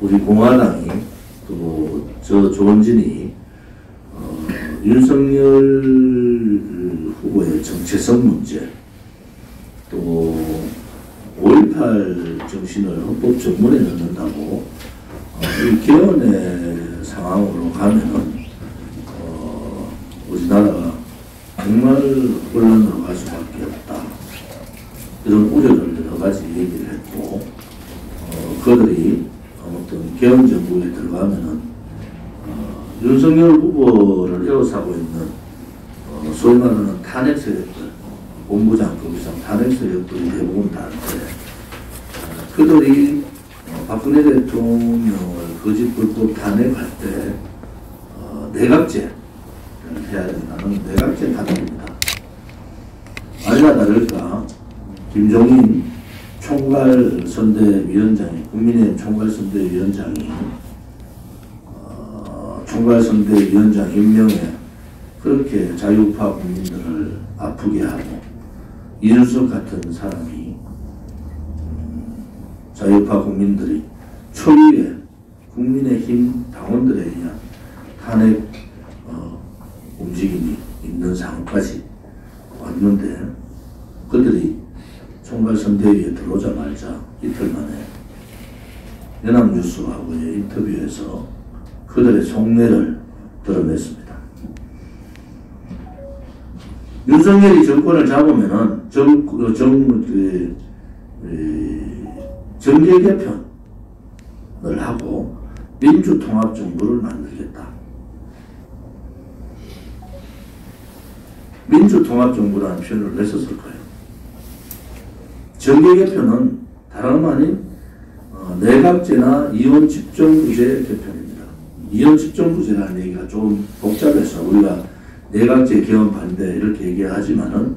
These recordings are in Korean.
우리 공화당이 또 저 조원진이 윤석열 후보의 정체성 문제, 또 5.18 정신을 헌법 정문에 넣는다고 이 개헌의 상황으로 가면은 우리나라가 정말 혼란으로 갈 수밖에 없다. 이런 우려를 여러 가지 얘기를 했고, 그들이 아무튼 개헌 정부에 들어가면은 윤석열 후보를 에워싸고 있는 소위 말하는 탄핵 세력들, 본부장급 이상 탄핵 세력들이 대부분 다른데, 그들이 박근혜 대통령을 거짓 불법 탄핵할 때 내각제를 해야 된다는 내각제 가닥입니다. 아니나 다를까 김종인 총괄선대위원장이, 국민의힘 총괄선대위원장이 총괄선대위원장 임명에 그렇게 자유우파 국민들을 아프게 하고, 이준석 같은 사람이 자유우파 국민들이 초유의 국민의힘 당원들에 의한 탄핵 움직임이 있는 상황까지 왔는데, 그들이 총괄선대위에 들어오자마자 이틀 만에 연합뉴스하고의 인터뷰에서 그들의 속내를 드러냈습니다. 윤석열이 정권을 잡으면은 정계 개편을 하고 민주통합정부를 만들겠다. 민주통합정부라는 표현을 왜 썼을까요? 정계 개편은 다름 아닌 내각제나 이원 집정부제 개편입니다. 이원 집정부제라는 얘기가 좀 복잡해서 우리가 내각제 개헌 반대 이렇게 얘기하지만은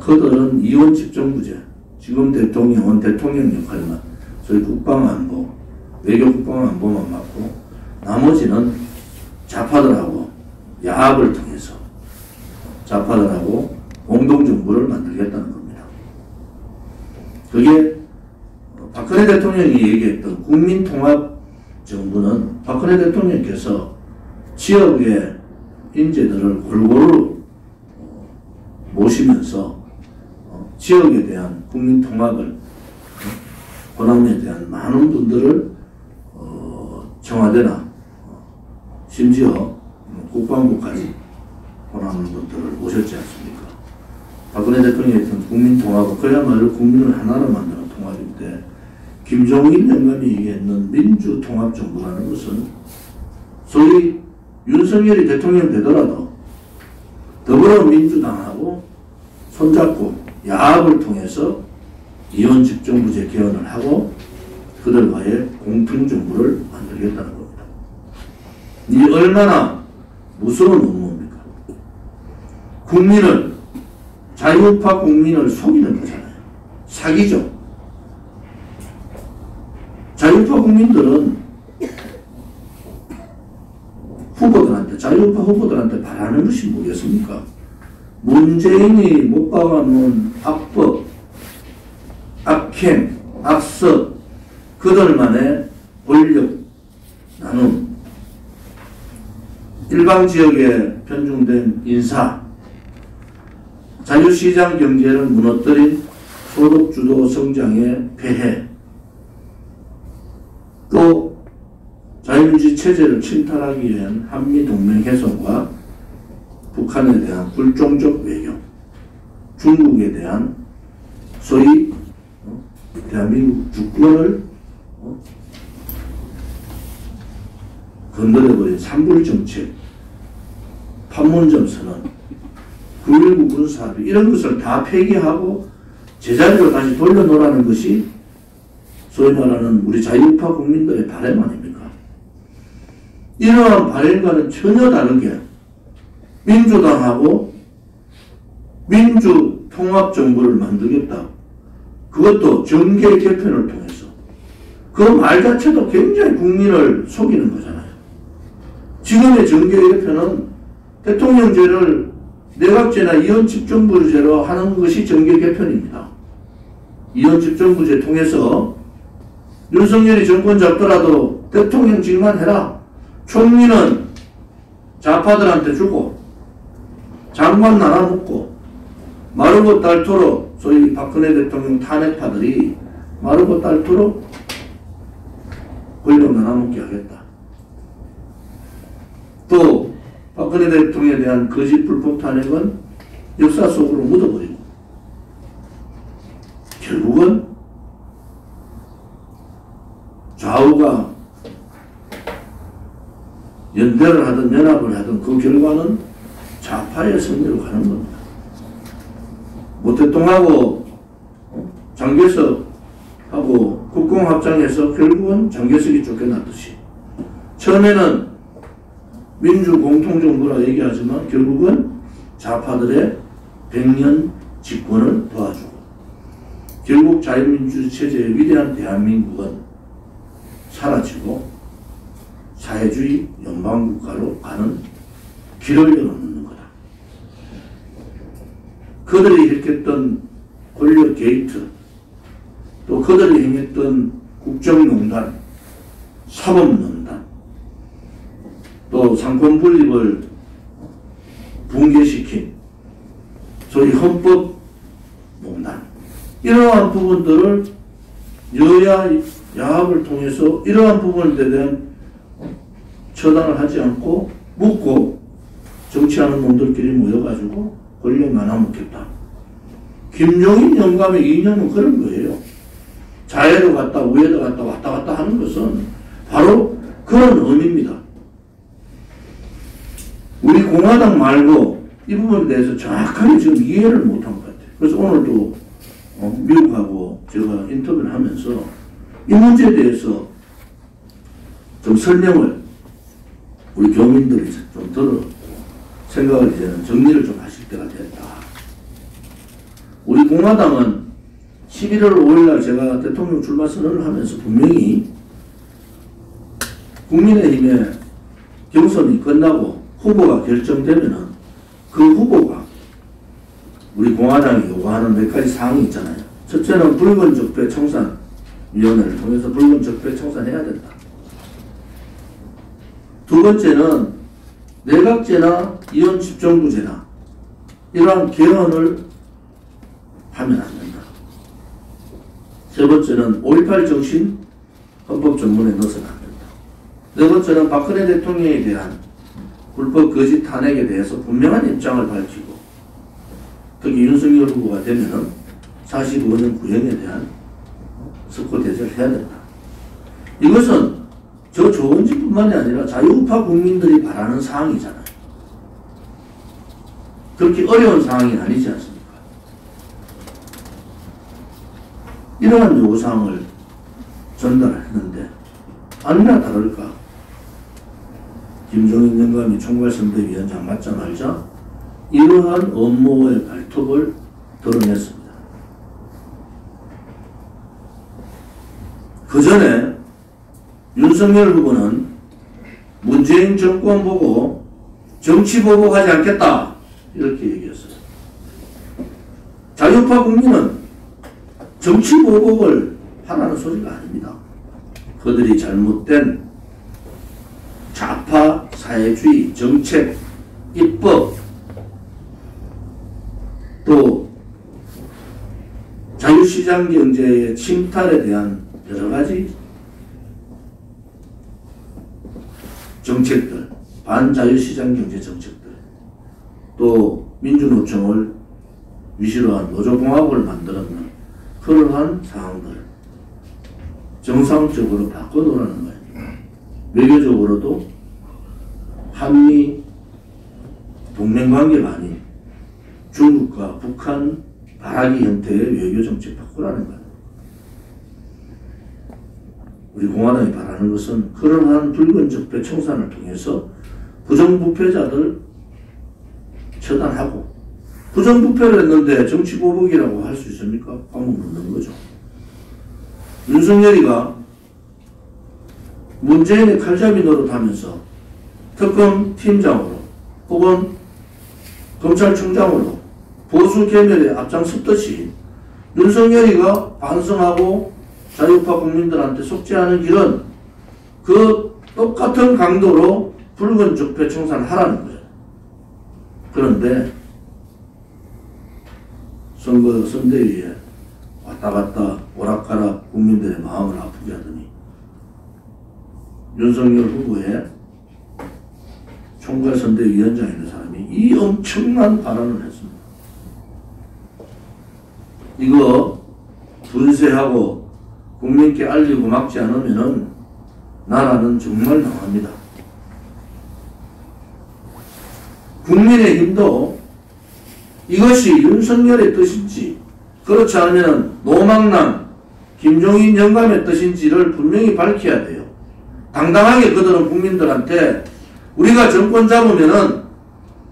그들은 이원 집정부제, 지금 대통령은 대통령 역할만, 저희 국방안보, 외교 국방안보만 맡고 나머지는 좌파들하고 야합을 통해서 좌파들하고 공동정부를 만들겠다는 겁니다. 그게 박근혜 대통령이 얘기했던 국민통합정부는 박근혜 대통령께서 지역의 인재들을 골고루 모시면서 지역에 대한 국민통합을, 호남에 대한 많은 분들을 청와대나 심지어 국방부까지 호남 분들을 모셨지 않습니까? 박근혜 대통령이 했던 국민통합은 그야말로 국민을 하나로 만드는 통합인데, 김종인 영감이 얘기했는 민주통합정부라는 것은 소위 윤석열이 대통령 되더라도 더불어민주당하고 손잡고 야합을 통해서 이원집정부제 개헌을 하고 그들과의 공통정부를 만들겠다는 겁니다. 이 얼마나 무서운 음모입니까? 국민을, 자유우파 국민을 속이는 거잖아요. 사기죠. 자유우파 국민들은 자유우파 후보들한테 바라는 것이 뭐겠습니까? 문재인이 못 박아놓은 악법, 악행, 악습, 그들만의 권력 나눔, 일방지역에 편중된 인사, 자유시장 경제를 무너뜨린 소득주도 성장의 폐해, 또 자유민주 체제를 침탈하기 위한 한미동맹 훼손과 북한에 대한 불종적 외교, 중국에 대한 소위 대한민국 주권을 건드려버린 산불정책, 판문점 선언, 9.19 군사합의, 이런 것을 다 폐기하고 제자리로 다시 돌려놓으라는 것이 소위 말하는 우리 자유우파 국민들의 바람 아닙니까? 이러한 바람과는 전혀 다르게 민주당하고 민주통합정부를 만들겠다. 그것도 정계 개편을 통해서. 그 말 자체도 굉장히 국민을 속이는 거잖아요. 지금의 정계 개편은 대통령제를 내각제나 이원집정부제로 하는 것이 정계 개편입니다. 이원집정부제 통해서 윤석열이 정권 잡더라도 대통령직만 해라. 총리는 좌파들한테 주고 장관 나눠먹고 마르고 닳도록 소위 박근혜 대통령 탄핵파들이 마르고 닳도록 권력 나눠먹게 하겠다. 또 박근혜 대통령에 대한 거짓 불법 탄핵은 역사 속으로 묻어버리고 결국은 좌우가 연대를 하든 연합을 하든 그 결과는 좌파의 승리로 가는 겁니다. 모태똥하고 장개석하고 국공합장에서 결국은 장개석이 쫓겨났듯이 처음에는 민주공통정부라 얘기하지만 결국은 좌파들의 100년 집권을 도와주고 결국 자유민주체제의 위대한 대한민국은 사라지고 사회주의 연방국가로 가는 길을 열어놓는 거다. 그들이 일으켰던 권력 게이트, 또 그들이 행했던 국정농단, 사법농단, 또 상권분립을 붕괴시킨 소위 헌법농단, 이러한 부분들을 여야 야합을 통해서 이러한 부분에 대한 처단을 하지 않고 묻고 정치하는 놈들끼리 모여가지고 권력 나눠먹겠다. 김종인 영감의 이념은 그런 거예요. 좌에도 갔다 우에도 갔다 왔다 갔다 하는 것은 바로 그런 의미입니다. 우리 공화당 말고 이 부분에 대해서 정확하게 지금 이해를 못한 것 같아요. 그래서 오늘도 미국하고 제가 인터뷰를 하면서 이 문제에 대해서 좀 설명을 우리 교민들이 좀 들어 생각을 이제는 정리를 좀 하실 때가 됐다. 우리 공화당은 11월 5일날 제가 대통령 출마 선언을 하면서 분명히 국민의힘의 경선이 끝나고 후보가 결정되면은 그 후보가 우리 공화당이 요구하는 몇 가지 사항이 있잖아요. 첫째는 붉은 적폐 청산위원회를 통해서 붉은 적폐 청산해야 된다. 두 번째는 내각제나 이원 집정부제나 이러한 개헌을 하면 안 된다. 세 번째는 5.18 정신 헌법 전문에 넣어서는 안 된다. 네 번째는 박근혜 대통령에 대한 불법 거짓 탄핵에 대해서 분명한 입장을 밝히고 특히 윤석열 후보가 되면은 45년 구형에 대한 석고 대접을 해야 된다. 이것은 저 좋은 집뿐만이 아니라 자유우파 국민들이 바라는 사항이잖아요. 그렇게 어려운 사항이 아니지 않습니까? 이러한 요구사항을 전달했는데 아니나 다를까 김종인 영감이 총괄선대위원장 맡자마자 이러한 업무의 발톱을 드러냈습니다. 그 전에 윤석열 후보는 문재인 정권 보고 정치 보복하지 않겠다 이렇게 얘기했어요. 자유파 국민은 정치 보복을 하라는 소리가 아닙니다. 그들이 잘못된 좌파 사회주의 정책, 입법, 또 자유시장 경제의 침탈에 대한 여러 가지 정책들, 반자유시장 경제 정책들, 또 민주노총을 위시로 한 노조공화국을 만들었는 그러한 사항들 정상적으로 바꿔놓으라는 거예요. 외교적으로도 한미 동맹관계가 아닌 중국과 북한 바라기 형태의 외교정책 바꾸라는 거예요. 우리 공화당이 바라는 것은 그러한 붉은 적폐 청산을 통해서 부정부패자들 처단하고, 부정부패를 했는데 정치보복이라고 할 수 있습니까? 방법 없는 거죠. 윤석열이가 문재인의 칼잡이 노릇하면서 특검 팀장으로 혹은 검찰총장으로 보수 개멸에 앞장섰듯이 윤석열이가 반성하고 자유우파 국민들한테 속죄하는 길은 그 똑같은 강도로 붉은 적폐 청산하라는 거예요. 그런데 선대위에 왔다 갔다 오락가락 국민들의 마음을 아프게 하더니 윤석열 후보의 총괄선대위원장에 있는 사람이 이 엄청난 발언을 했습니다. 이거 분쇄하고 국민께 알리고 막지 않으면은 나라는 정말 망합니다. 국민의힘도 이것이 윤석열의 뜻인지 그렇지 않으면 노망남 김종인 영감의 뜻인지를 분명히 밝혀야 돼요. 당당하게 그들은 국민들한테 우리가 정권 잡으면은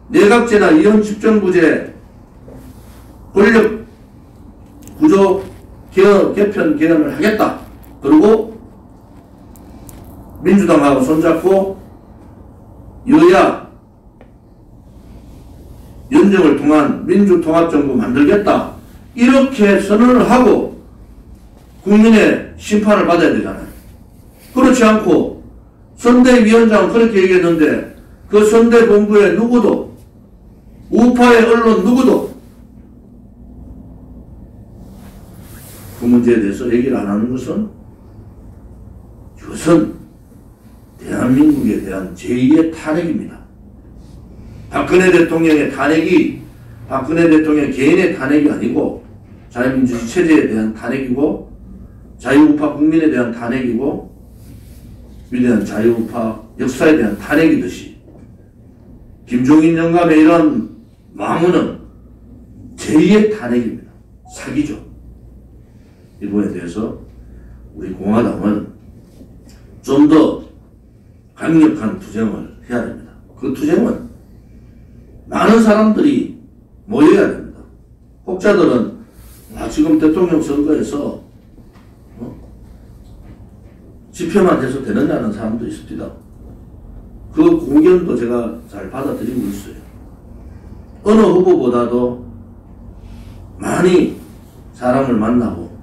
내각제나 이원 집정부제 권력 구조 개편 개헌을 하겠다. 그리고 민주당하고 손잡고 여야 연정을 통한 민주통합정부 만들겠다. 이렇게 선언을 하고 국민의 심판을 받아야 되잖아요. 그렇지 않고 선대위원장은 그렇게 얘기했는데 그 선대본부에 누구도 우파의 언론 누구도 그 문제에 대해서 얘기를 안 하는 것은 이것은 대한민국에 대한 제2의 탄핵입니다. 박근혜 대통령의 탄핵이 박근혜 대통령 개인의 탄핵이 아니고 자유민주주의 체제에 대한 탄핵이고 자유우파 국민에 대한 탄핵이고 위대한 자유우파 역사에 대한 탄핵이듯이 김종인 영감의 이런 망언은 제2의 탄핵입니다. 사기죠. 이 부분에 대해서 우리 공화당은 좀 더 강력한 투쟁을 해야 됩니다. 그 투쟁은 많은 사람들이 모여야 됩니다. 혹자들은 지금 대통령 선거에서 집회만 해서 되느냐는 사람도 있습니다. 그 공견도 제가 잘 받아들이고 있어요. 어느 후보보다도 많이 사람을 만나고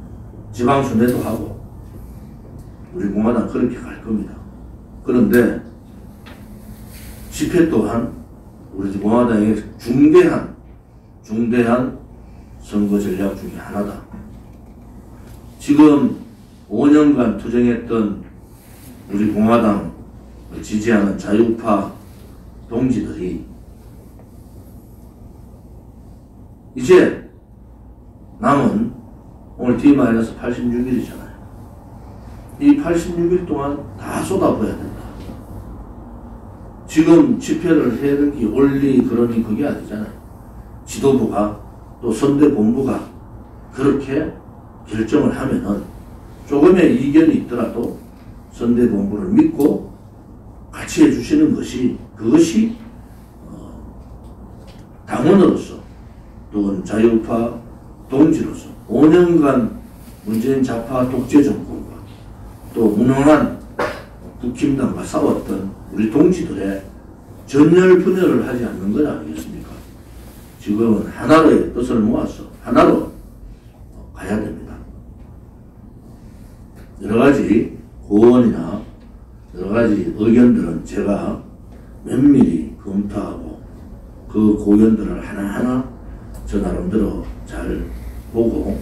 지방순회도 하고 우리 공화당 그렇게 갈 겁니다. 그런데 집회 또한 우리 공화당의 중대한 선거 전략 중에 하나다. 지금 5년간 투쟁했던 우리 공화당을 지지하는 자유우파 동지들이 이제 남은 오늘 D-86일이잖아요. 이 86일 동안 다 쏟아부어야 된다. 지금 집회를 해야 될 게 원리 그러니 그게 아니잖아요. 지도부가 또 선대본부가 그렇게 결정을 하면은 조금의 이견이 있더라도 선대본부를 믿고 같이 해주시는 것이 그것이 당원으로서 또는 자유우파 동지로서 5년간 문재인 좌파 독재 정권과 또 무능한 국힘당과 싸웠던 우리 동지들의 전열 분열을 하지 않는 것 아니겠습니까? 지금은 하나로의 뜻을 모아서 하나로 가야 됩니다. 여러 가지 고언이나 여러 가지 의견들은 제가 면밀히 검토하고 그 고견들을 하나하나 저 나름대로 잘 보고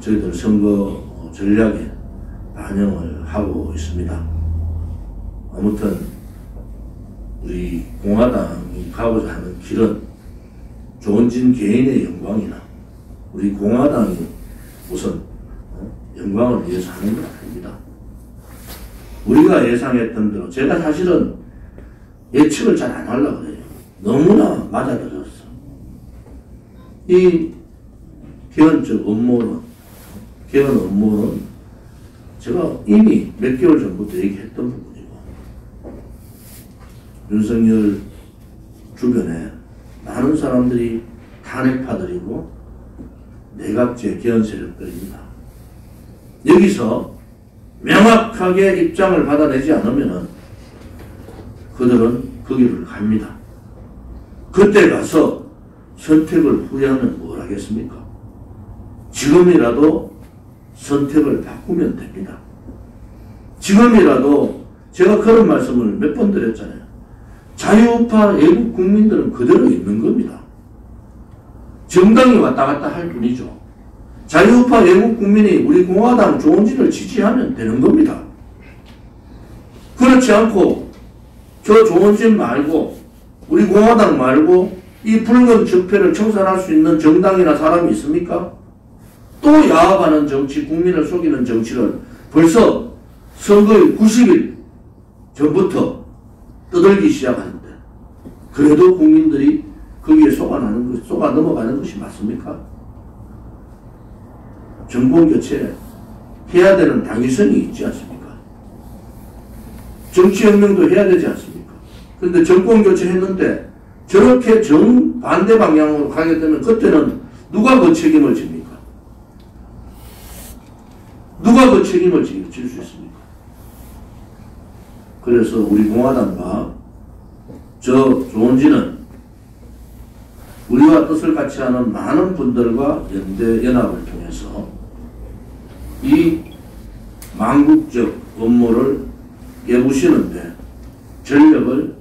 저희들 선거 전략에 반영을 하고 있습니다. 아무튼 우리 공화당이 가고자 하는 길은 조은진 개인의 영광이나 우리 공화당이 우선 영광을 위해서 하는 건 아닙니다. 우리가 예상했던 대로 제가 사실은 예측을 잘 안 하려고 그래요. 너무나 맞아들였어. 이 개헌적 업무는 개헌 업무는 제가 이미 몇 개월 전부터 얘기했던 부분이고 윤석열 주변에 많은 사람들이 탄핵파들이고 내각제 개헌 세력들입니다. 여기서 명확하게 입장을 받아내지 않으면 그들은 그 길을 갑니다. 그때 가서 선택을 후회하면 뭘 하겠습니까? 지금이라도 선택을 바꾸면 됩니다. 지금이라도 제가 그런 말씀을 몇 번 드렸잖아요. 자유우파 애국 국민들은 그대로 있는 겁니다. 정당이 왔다 갔다 할 뿐이죠. 자유우파 애국 국민이 우리 공화당 조원진을 지지하면 되는 겁니다. 그렇지 않고 저 조원진 말고 우리 공화당 말고 이 붉은 적폐를 청산할 수 있는 정당이나 사람이 있습니까? 또 야합하는 정치, 국민을 속이는 정치를 벌써 선거의 90일 전부터 떠들기 시작하는데 그래도 국민들이 거기에 속아 넘어가는 것이 맞습니까? 정권교체 해야 되는 당위성이 있지 않습니까? 정치혁명도 해야 되지 않습니까? 그런데 정권교체 했는데 저렇게 정반대 방향으로 가게 되면 그때는 누가 그 책임을 집니까? 누가 그 책임을 질 수 있습니까? 그래서 우리 공화당과 저 조원진은 우리와 뜻을 같이 하는 많은 분들과 연합을 통해서 이 망국적 업무를 깨부시는데 전력을